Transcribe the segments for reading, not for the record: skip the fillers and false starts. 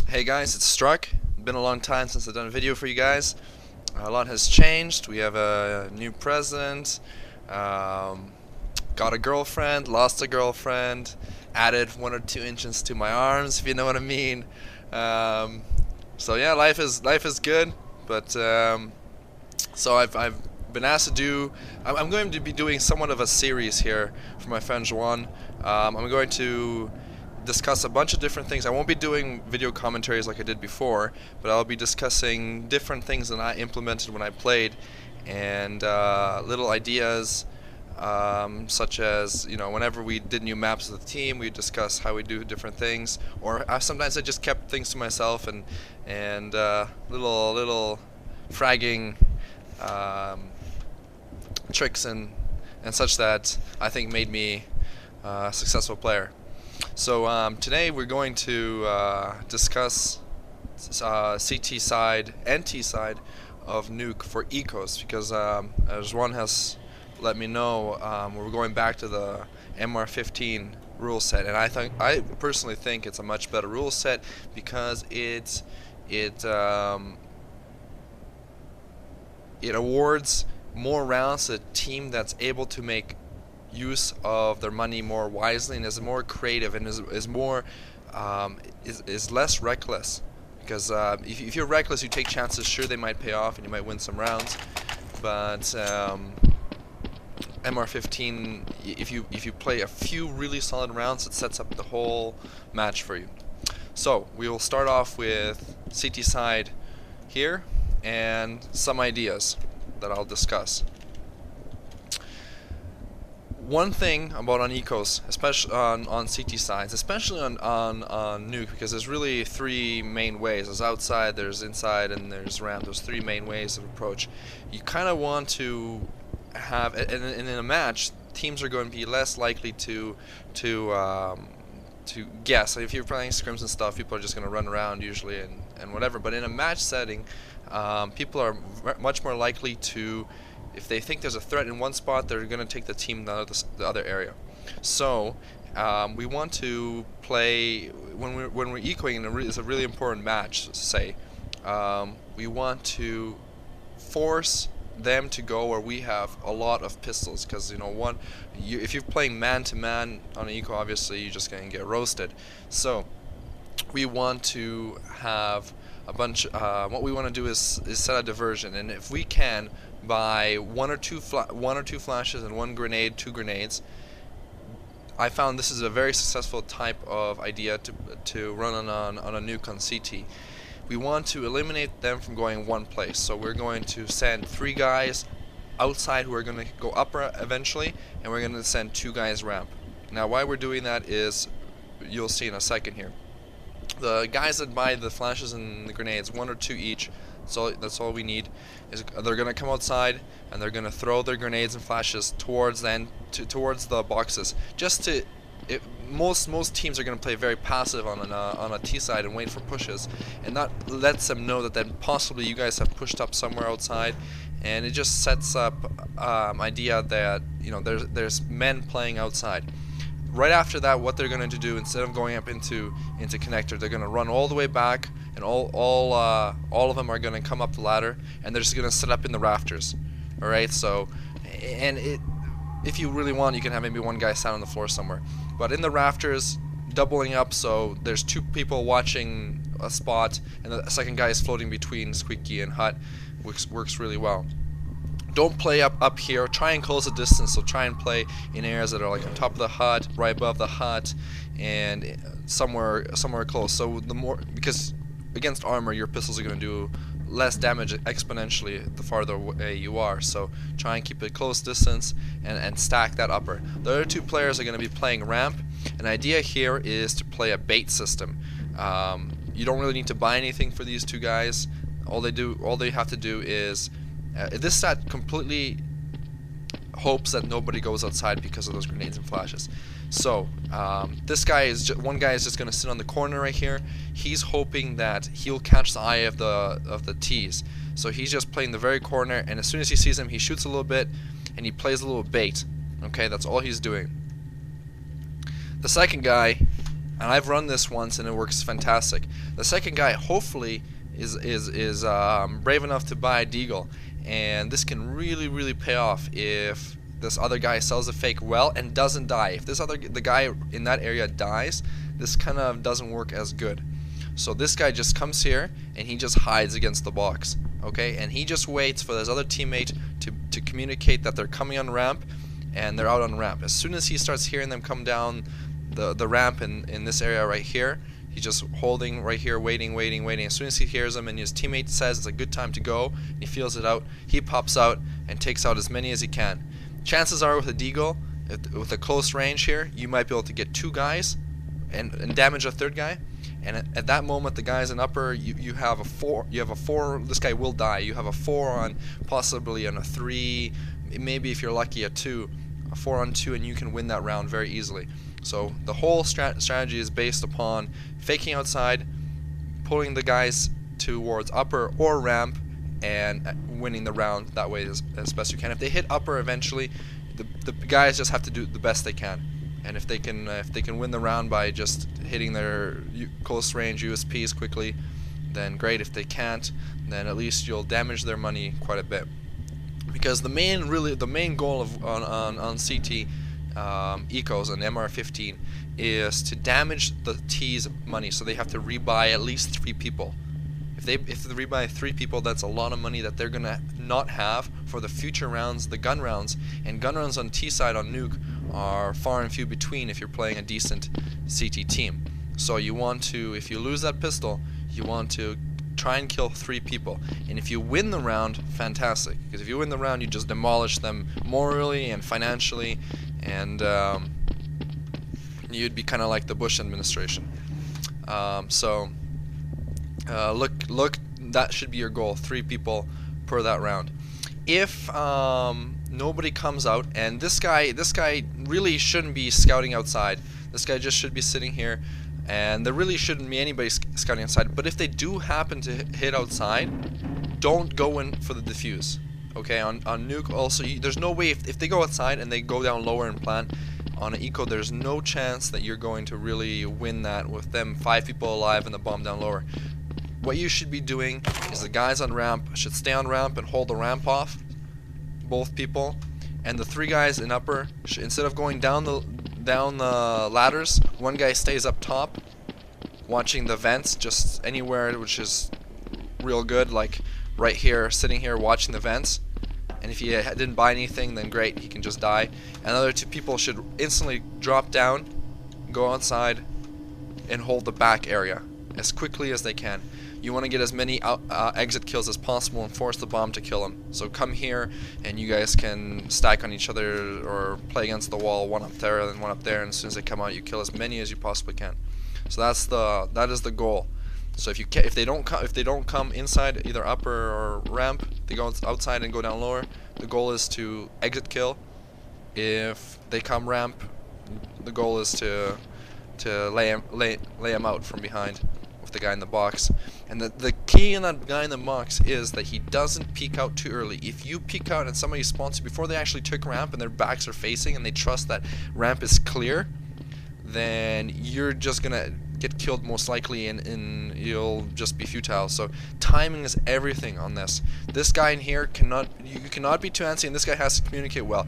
Hey guys, it's Struck. Been a long time since I've done a video for you guys. A lot has changed. We have a new president, got a girlfriend, lost a girlfriend, added 1 or 2 inches to my arms, if you know what I mean. So yeah, life is good, but so I've been asked to do. I'm going to be doing somewhat of a series here for my friend Juan. I'm going to discuss a bunch of different things. I won't be doing video commentaries like I did before, but I'll be discussing different things that I implemented when I played, and little ideas, such as, whenever we did new maps with the team, we discuss how we do different things, or sometimes I just kept things to myself, and little fragging tricks and such that I think made me a successful player. So today we're going to discuss CT side and T side of Nuke for ecos, because as one has let me know, we're going back to the MR15 rule set, and I personally think it's a much better rule set because it awards more rounds to a team that's able to make use of their money more wisely and is more creative and is more is less reckless, because if you're reckless, you take chances. Sure, they might pay off and you might win some rounds, but MR15, if you play a few really solid rounds, it sets up the whole match for you. So we will start off with CT side here and some ideas that I'll discuss. One thing about on ecos, especially on CT sides, especially on Nuke, because there's really three main ways. There's outside, there's inside, and there's ramp. There's three main ways of approach. You kind of want to have, and in a match, teams are going to be less likely to guess. If you're playing scrims and stuff, people are just going to run around usually and whatever. But in a match setting, people are much more likely to, if they think there's a threat in one spot, they're going to take the team to the other area. So we want to play, when we're ecoing, and it's a really important match, say, we want to force them to go where we have a lot of pistols, because if you're playing man to man on an eco, obviously you're just going to get roasted. So we want to have a bunch. What we want to do is set a diversion, and if we can, by one or two flashes and one grenade, 2 grenades. I found this is a very successful type of idea to run on a nuke on CT. We want to eliminate them from going one place, so we're going to send 3 guys outside who are going to go up eventually, and we're going to send 2 guys ramp. Now, why we're doing that is, you'll see in a second here. The guys that buy the flashes and the grenades, 1 or 2 each, that's all we need, is they're going to come outside and they're going to throw their grenades and flashes towards the boxes. Most teams are going to play very passive on a T side and wait for pushes, and that lets them know that then possibly you guys have pushed up somewhere outside, and it just sets up idea that there's men playing outside. Right after that, what they're going to do, instead of going up into connector, they're going to run all the way back, and all of them are going to come up the ladder, and they're just going to set up in the rafters. All right. So, if you really want, you can have maybe one guy stand on the floor somewhere, but in the rafters, doubling up, so there's 2 people watching a spot, and the second guy is floating between Squeaky and Hut, which works really well. Don't play up here. Try and close the distance. So try and play in areas that are like on top of the hut, right above the hut, and somewhere close. So because against armor, your pistols are going to do less damage exponentially the farther away you are. So try and keep a close distance and stack that upper. The other 2 players are going to be playing ramp. An idea here is to play a bait system. You don't really need to buy anything for these 2 guys. All they have to do is this stat completely hopes that nobody goes outside because of those grenades and flashes. So one guy is just going to sit on the corner right here. He's hoping that he'll catch the eye of the T's. So he's just playing the very corner, and as soon as he sees him, he shoots a little bit and he plays a little bait. Okay, that's all he's doing. The second guy And I've run this once and it works fantastic. The second guy hopefully is brave enough to buy a deagle, and this can really pay off if this other guy sells a fake well and doesn't die. If the guy in that area dies, this kind of doesn't work as good. So this guy just comes here and he just hides against the box, okay? And he just waits for his other teammate to communicate that they're coming on ramp, and they're out on ramp. As soon as he starts hearing them come down the ramp in this area right here, he's just holding right here, waiting. As soon as he hears them and his teammate says it's a good time to go, he feels it out, he pops out and takes out as many as he can. Chances are with a deagle, with a close range here, you might be able to get 2 guys and damage a 3rd guy. And at that moment, the guys in upper, you have a 4. You have a 4. This guy will die. You have a 4 on, possibly on a 3, maybe if you're lucky a 2, a 4 on 2, and you can win that round very easily. So the whole strategy is based upon faking outside, pulling the guys towards upper or ramp, and winning the round that way as best you can. If they hit upper eventually, the guys just have to do the best they can. And if they can win the round by just hitting their close range USPs quickly, then great. If they can't, then at least you'll damage their money quite a bit. Because the main goal of on CT Ecos and MR15 is to damage the T's money, so they have to rebuy at least 3 people. If they rebuy 3 people, that's a lot of money that they're gonna not have for the future rounds, the gun rounds. And gun rounds on T side on Nuke are far and few between if you're playing a decent CT team. So you want to, if you lose that pistol, you want to try and kill 3 people. And if you win the round, fantastic. Because if you win the round, you just demolish them morally and financially, and you'd be kind of like the Bush administration. Look, that should be your goal, 3 people per that round. If nobody comes out, and this guy really shouldn't be scouting outside. This guy just should be sitting here, and there really shouldn't be anybody scouting outside. But if they do happen to hit outside, don't go in for the defuse. Okay, on Nuke also, there's no way, if they go outside and they go down lower and plant, on an eco, there's no chance that you're going to really win that with them 5 people alive and the bomb down lower. What you should be doing is the guys on ramp should stay on ramp and hold the ramp off, both people, and the 3 guys in upper should, instead of going down the ladders, one guy stays up top watching the vents, just anywhere which is real good, like right here, sitting here watching the vents. And if he didn't buy anything, then great, he can just die. And the other 2 people should instantly drop down, go outside, and hold the back area as quickly as they can. You want to get as many exit kills as possible and force the bomb to kill him. So come here, and you guys can stack on each other or play against the wall, one up there and one up there, and as soon as they come out, you kill as many as you possibly can. So that is the goal. So if they don't come inside either upper or ramp, they go outside and go down lower. The goal is to exit kill. If they come ramp, the goal is to lay him out from behind with the guy in the box. And the key in that guy in the box is that he doesn't peek out too early. If you peek out and somebody spawns you before they actually took ramp and their backs are facing and they trust that ramp is clear, then you're just gonna get killed most likely, and you'll just be futile. So timing is everything on this. This guy in here you cannot be too antsy, and this guy has to communicate well.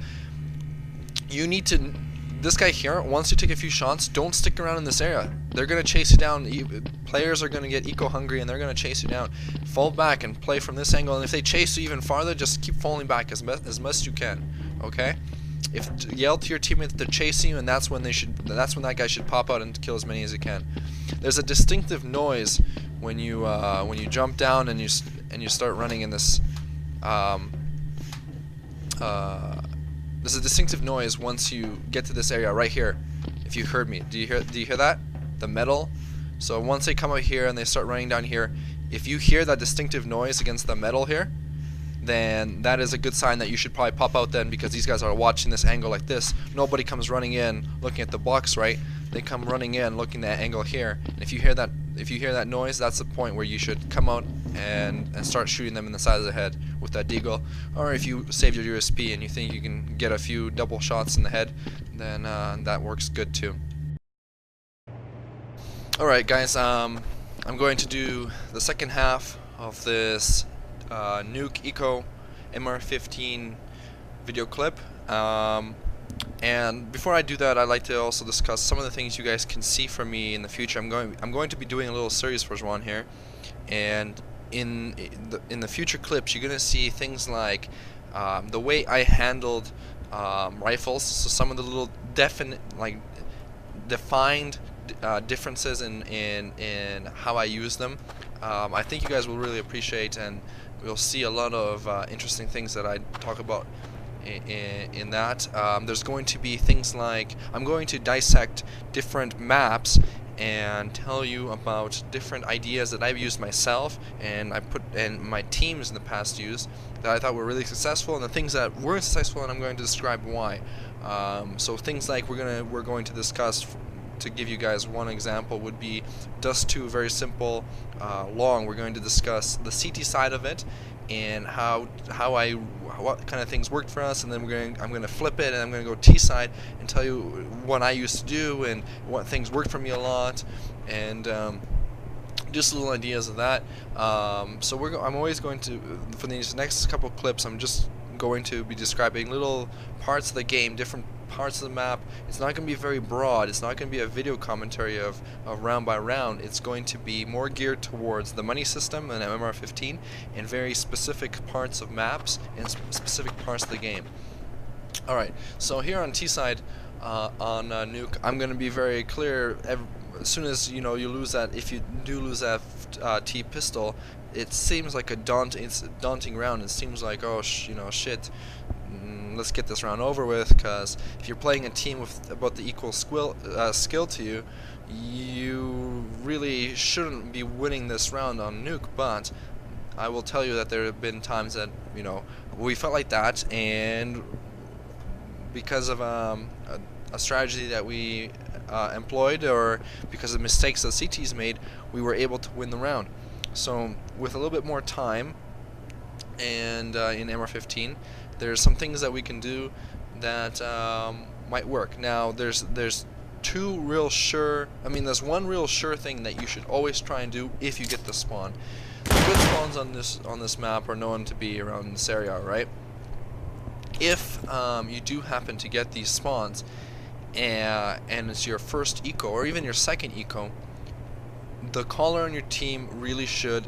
You need to, this guy here, once you take a few shots, don't stick around in this area. They're gonna chase you down. Players are gonna get eco hungry and they're gonna chase you down. Fall back and play from this angle, and if they chase you even farther, just keep falling back as much as you can. Okay? Yell to your teammate that they're chasing you, and that's when that guy should pop out and kill as many as he can. There's a distinctive noise when you jump down and you start running in this. There's a distinctive noise once you get to this area right here. If you heard me, do you hear that? The metal. So once they come out here and they start running down here, if you hear that distinctive noise against the metal here, then that is a good sign that you should probably pop out then, because these guys are watching this angle like this. Nobody comes running in looking at the box, right? They come running in looking at that angle here. And if you hear that noise, that's the point where you should come out and start shooting them in the side of the head with that deagle. Or if you save your USP and you think you can get a few double shots in the head, then that works good too. Alright guys, I'm going to do the second half of this Nuke Eco MR15 video clip. And before I do that, I'd like to also discuss some of the things you guys can see from me in the future. I'm going to be doing a little series for Juan here, and in the future clips you're going to see things like the way I handled rifles, so some of the little defined differences in how I use them. I think you guys will really appreciate, and we'll see a lot of interesting things that I talk about in that. There's going to be things like I'm going to dissect different maps and tell you about different ideas that I've used myself and my teams in the past used that I thought were really successful, and the things that weren't successful, and I'm going to describe why. So things like we're going to discuss, to give you guys one example, would be Dust 2, very simple, long. We're going to discuss the CT side of it and what kind of things worked for us, and then I'm going to flip it and I'm going to go T side and tell you what I used to do and what things worked for me a lot, and just little ideas of that. So I'm always going to, for these next couple clips, I'm just going to be describing little parts of the game, different parts of the map. It's not going to be very broad. It's not going to be a video commentary of round by round. It's going to be more geared towards the money system and MMR15 and very specific parts of maps and specific parts of the game. Alright, so here on T side on Nuke, I'm going to be very clear. As soon as you lose that, if you do lose that T pistol, it seems like it's a daunting round. It seems like, oh shit, let's get this round over with, because if you're playing a team with about the equal skill to you, you really shouldn't be winning this round on Nuke. But I will tell you that there have been times that we felt like that, and because of a strategy that we employed, or because of mistakes that CT's made, we were able to win the round. So with a little bit more time and in MR15, there's some things that we can do that might work. Now there's there's one real sure thing that you should always try and do if you get the spawn. The good spawns on this map are known to be around this area, right? If you do happen to get these spawns and it's your first eco or even your second eco, the caller on your team really should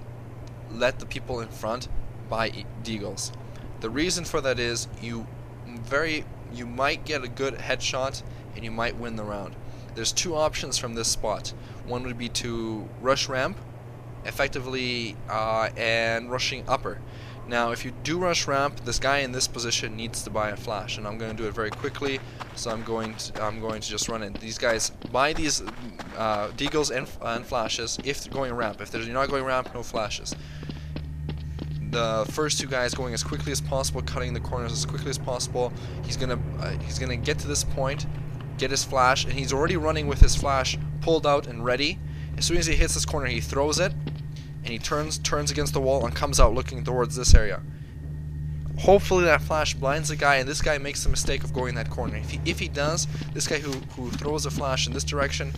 let the people in front buy deagles. The reason for that is you might get a good headshot and you might win the round. There's two options from this spot. One would be to rush ramp effectively and rushing upper. Now if you do rush ramp, this guy in this position needs to buy a flash, and I'm going to do it very quickly, so I'm going to just run it. These guys buy these deagles and flashes if they're going ramp. If you're not going ramp, no flashes. The first two guys going as quickly as possible, cutting the corners as quickly as possible. He's gonna get to this point, get his flash, and he's already running with his flash pulled out and ready. As soon as he hits this corner, he throws it, and he turns against the wall and comes out looking towards this area. Hopefully that flash blinds the guy, and this guy makes the mistake of going in that corner. If he does, this guy who throws a flash in this direction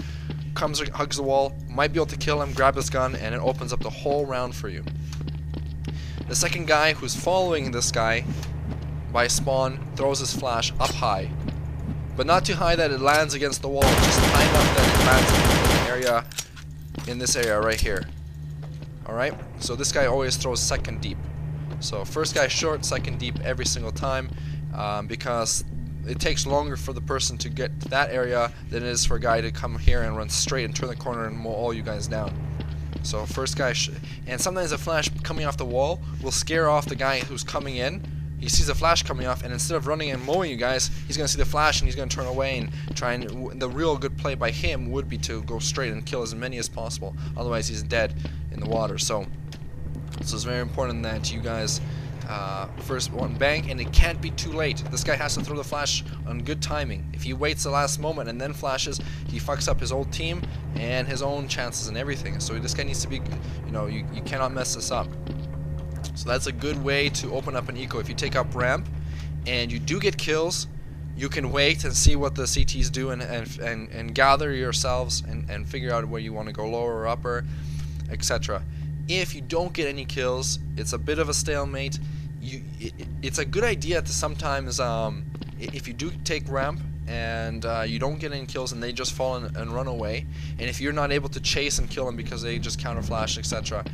hugs the wall, might be able to kill him, grab his gun, and it opens up the whole round for you. The second guy who's following this guy by spawn throws his flash up high, but not too high that it lands against the wall, just high enough that it lands in this area right here. Alright, so this guy always throws second deep. So first guy short, second deep every single time, because it takes longer for the person to get to that area than it is for a guy to come here and run straight and turn the corner and mow all you guys down. So first guy, and sometimes a flash coming off the wall will scare off the guy who's coming in. He sees a flash coming off, and instead of running and mowing you guys, he's going to see the flash and he's going to turn away and try and... The real good play by him would be to go straight and kill as many as possible. Otherwise he's dead in the water. So it's very important that you guys first one bank, and it can't be too late. This guy has to throw the flash on good timing. If he waits the last moment and then flashes, he fucks up his old team and his own chances and everything. So this guy needs to be, you cannot mess this up. So that's a good way to open up an eco. If you take up ramp and you do get kills, You can wait and see what the CTs do and gather yourselves and figure out where you want to go, lower or upper, etc. If you don't get any kills, it's a bit of a stalemate. It's a good idea to sometimes, if you do take ramp and you don't get any kills and they just fall and run away, and if you're not able to chase and kill them because they just counter flash, etc.,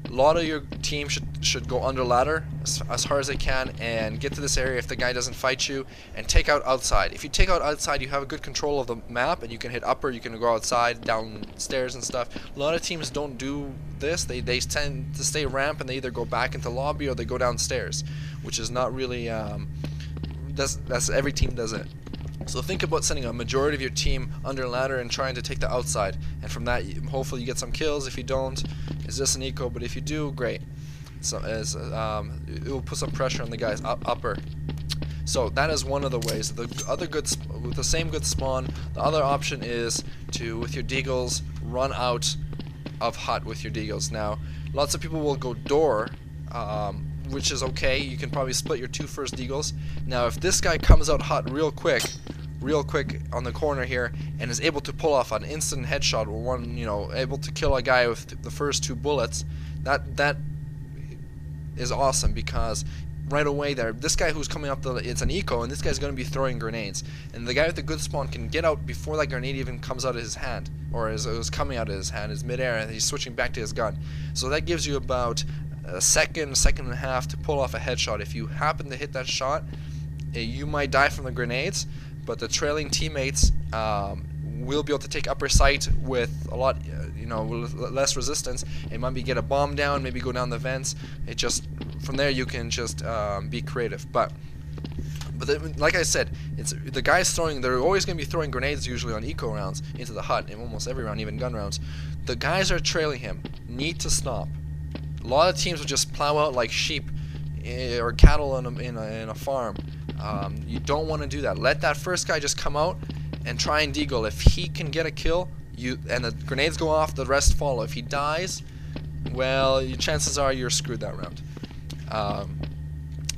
a lot of your team should go under ladder as hard as they can and get to this area if the guy doesn't fight you, and take out outside. If you take out outside, you have a good control of the map and you can hit upper, you can go outside, downstairs and stuff. A lot of teams don't do this. They tend to stay ramp and they either go back into lobby or they go downstairs, which is not really, that's every team does it. So think about sending a majority of your team under ladder and trying to take the outside, and from that hopefully you get some kills. If you don't, it's just an eco, but if you do, great. So it will put some pressure on the guys upper. So that is one of the ways. The other with the same good spawn, the other option is to, with your deagles, run out of hut with your deagles. Now, lots of people will go door, which is okay. You can probably split your two first deagles. Now, if this guy comes out hut real quick on the corner here and is able to pull off an instant headshot or one, able to kill a guy with the first 2 bullets, that is awesome, because right away there, this guy who's coming up, it's an eco, and this guy's going to be throwing grenades, and the guy with the good spawn can get out before that grenade even comes out of his hand, or it was coming out of his hand, is midair, and he's switching back to his gun. So that gives you about a second and a half to pull off a headshot. If you happen to hit that shot, you might die from the grenades, but the trailing teammates will be able to take upper sight with a lot, with less resistance, and maybe get a bomb down, maybe go down the vents. It just, from there you can just be creative. But then, like I said, it's the guys throwing. They're always going to be throwing grenades usually on eco rounds into the hut, in almost every round, even gun rounds. The guys are trailing him need to stop. A lot of teams will just plow out like sheep or cattle in a farm. You don't want to do that. Let that first guy just come out and try and deagle. If he can get a kill, and the grenades go off, the rest follow. If he dies, well, chances are you're screwed that round.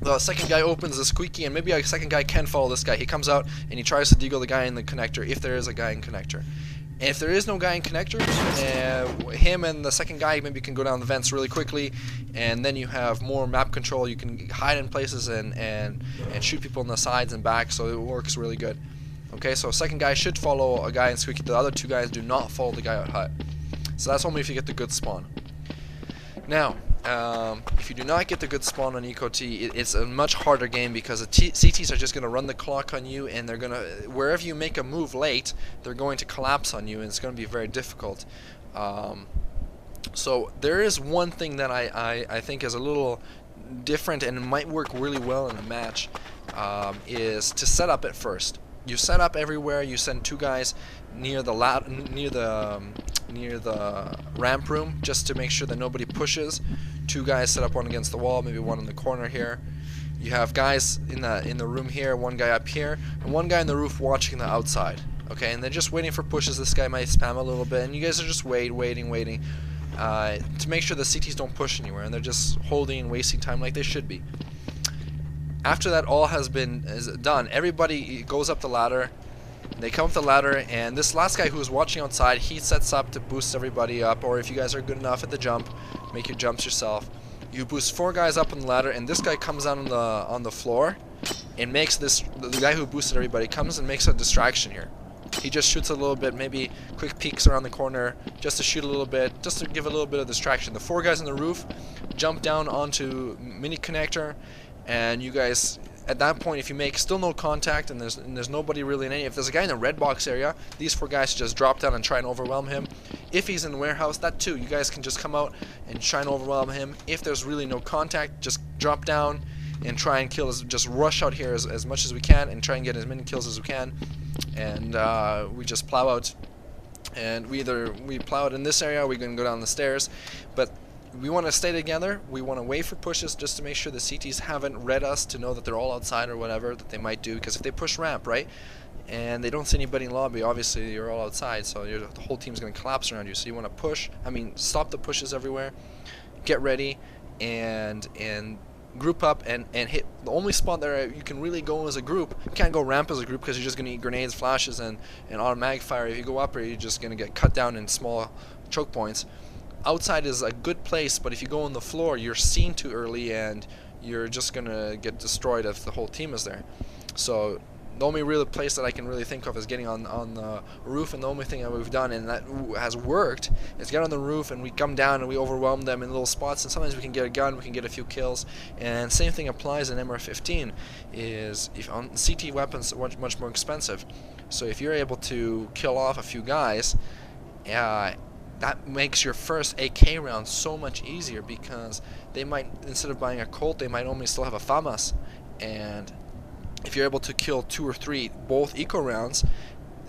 The second guy opens the squeaky, and maybe a second guy can follow this guy. He comes out and he tries to deagle the guy in the connector, if there is a guy in connector. And if there is no guy in connector, him and the second guy maybe can go down the vents really quickly, and then you have more map control. You can hide in places and shoot people on the sides and back, so it works really good. Okay, so second guy should follow a guy in squeaky. The other 2 guys do not follow the guy out hut. So that's only if you get the good spawn. Now, if you do not get the good spawn on Eco T, it's a much harder game, because the CTs are just going to run the clock on you, and they're going to, wherever you make a move late, they're going to collapse on you, and it's going to be very difficult. So there is one thing that I think is a little different, and it might work really well in a match, is to set up at first. You set up everywhere. You send 2 guys near the ramp room, just to make sure that nobody pushes. 2 guys set up one against the wall, maybe one in the corner here. You have guys in the room here, 1 guy up here, and 1 guy on the roof watching the outside. Okay, and they're just waiting for pushes. This guy might spam a little bit, and you guys are just waiting to make sure the CTs don't push anywhere, and they're just holding and wasting time like they should be. After that all is done, everybody goes up the ladder. They come up the ladder, and this last guy who is watching outside, he sets up to boost everybody up, or if you guys are good enough at the jump, make your jumps yourself. You boost 4 guys up on the ladder, and this guy comes out on the floor and makes the guy who boosted everybody comes and makes a distraction here. He just shoots a little bit, maybe quick peeks around the corner just to shoot a little bit, just to give a little bit of distraction. The 4 guys on the roof jump down onto mini connector, and you guys, at that point, if you make still no contact and there's nobody really in any, if there's a guy in the red box area, these 4 guys just drop down and try and overwhelm him. If he's in the warehouse, that too, you guys can just come out and try and overwhelm him. If there's really no contact, just drop down and try and kill, just rush out here as much as we can and try and get as many kills as we can. And we just plow out, and we plow out in this area, or we can go down the stairs. But we want to stay together. We want to wait for pushes just to make sure the CTs haven't read us to know that they're all outside or whatever that they might do. Because if they push ramp, right, and they don't see anybody in lobby, obviously you're all outside, so the whole team's going to collapse around you. So you want to stop the pushes everywhere, get ready, and group up and hit. The only spot there you can really go as a group. You can't go ramp as a group because you're just going to eat grenades, flashes, and automatic fire. If you go up, or you're just going to get cut down in small choke points. Outside is a good place, but if you go on the floor, you're seen too early and you're just going to get destroyed if the whole team is there. So the only real place that I can really think of is getting on the roof, and the only thing that we've done and that has worked is get on the roof and we come down and we overwhelm them in little spots, and sometimes we can get a gun, we can get a few kills. And same thing applies in MR15, is if on CT weapons are much more expensive. So if you're able to kill off a few guys, that makes your first AK round so much easier, because they might, instead of buying a Colt, they might only still have a FAMAS, and if you're able to kill 2 or 3 both eco rounds,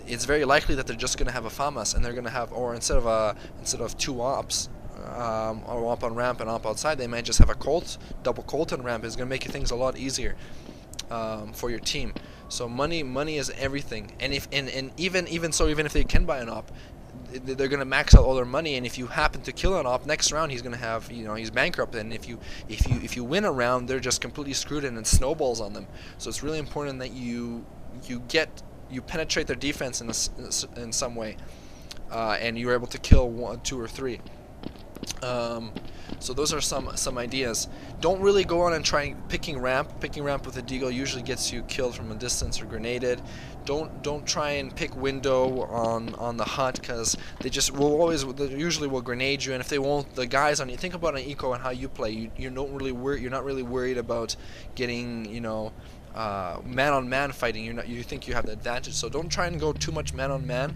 it's very likely that they're just going to have a FAMAS, and they're going to have, or instead of 2 ops, or op on ramp and op outside, they might just have a Colt, double Colt on ramp. Is going to make things a lot easier for your team. So money is everything, and even if they can buy an op, they're going to max out all their money, and if you happen to kill an op next round, he's going to have, he's bankrupt, and if you win a round, they're just completely screwed, and it snowballs on them. So it's really important that you penetrate their defense in some way, and you're able to kill 1, 2, or 3. So those are some ideas. Don't really go on and try picking ramp. Picking ramp with a deagle usually gets you killed from a distance or grenaded. Don't try and pick window on the hut, because they usually will grenade you, and if they won't, the guys on you. Think about an eco and how you play. You're not really worried about getting man-on-man fighting. You think you have the advantage, so don't try and go too much man-on-man.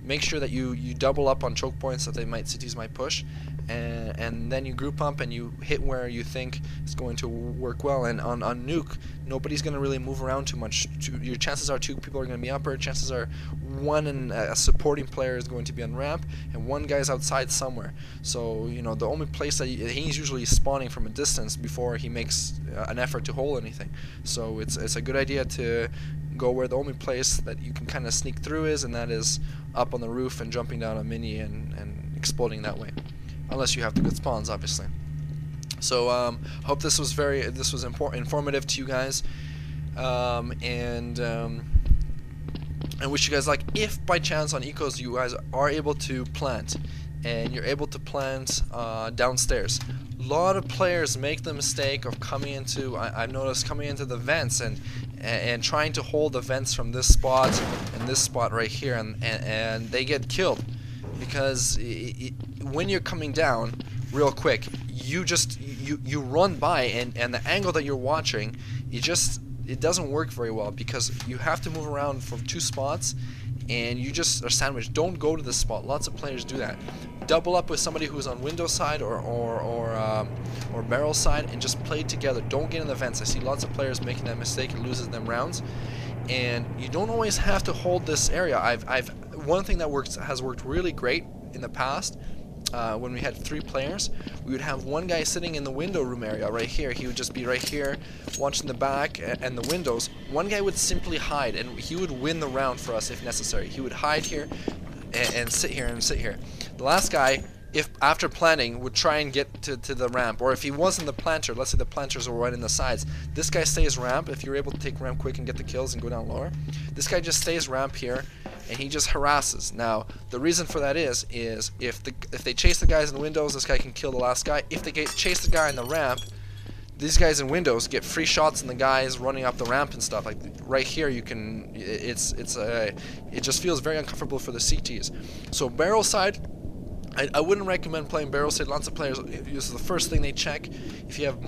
Make sure that you double up on choke points that CTs might push, and then you group up and you hit where you think is going to work well. And on nuke, nobody's going to really move around too much. Your chances are 2 people are going to be upper. Chances are 1 and a supporting player is going to be on ramp, and 1 guy's outside somewhere. So the only place that he's usually spawning from a distance before he makes an effort to hold anything. So it's a good idea to go where the only place that you can kind of sneak through is, and that is up on the roof and jumping down a mini and exploding that way, unless you have the good spawns, obviously. So hope this was informative to you guys, and I wish you guys luck. If by chance on ecos you guys are able to plant, and you're able to plant downstairs, a lot of players make the mistake of coming into, I've noticed, coming into the vents and trying to hold the vents from this spot and this spot right here, and they get killed, because when you're coming down real quick, you run by, and the angle that you're watching, it doesn't work very well, because you have to move around from 2 spots, and you just are sandwiched. Don't go to this spot. Lots of players do that. Double up with somebody who's on window side or barrel side, and just play together. Don't get in the vents. I see lots of players making that mistake. It loses them rounds, and you don't always have to hold this area. One thing that has worked really great in the past. When we had 3 players, we would have 1 guy sitting in the window room area right here. He would just be right here watching the back and the windows. 1 guy would simply hide, and he would win the round for us if necessary. He would hide here and sit here and sit here. The last guy, if after planting, would try and get to the ramp, or if he wasn't the planter, let's say the planters were right in the sides, this guy stays ramp. If you're able to take ramp quick and get the kills and go down lower, this guy just stays ramp here, and he just harasses. Now the reason for that is if they chase the guys in the windows, this guy can kill the last guy. If they chase the guy in the ramp, these guys in windows get free shots on the guys running up the ramp and stuff. Like right here, you can it just feels very uncomfortable for the CTs. So barrel side, I wouldn't recommend playing barrel side. Lots of players, this is the first thing they check. If you have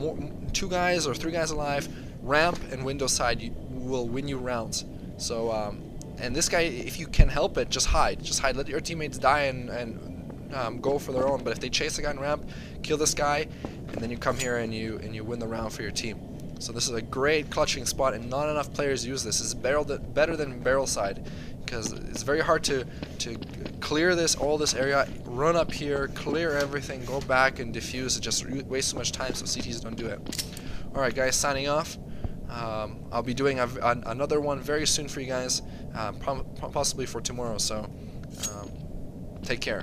2 guys or 3 guys alive, ramp and window side will win you rounds. So and this guy, if you can help it, just hide. Just hide. Let your teammates die and go for their own. But if they chase the guy on ramp, kill this guy, and then you come here and you win the round for your team. So this is a great clutching spot, and not enough players use this. It's better than barrel side, because it's very hard to clear all this area, run up here, clear everything, go back and defuse. It just wastes so much time, so CTs don't do it. Alright guys, signing off. I'll be doing another one very soon for you guys, possibly for tomorrow, so take care.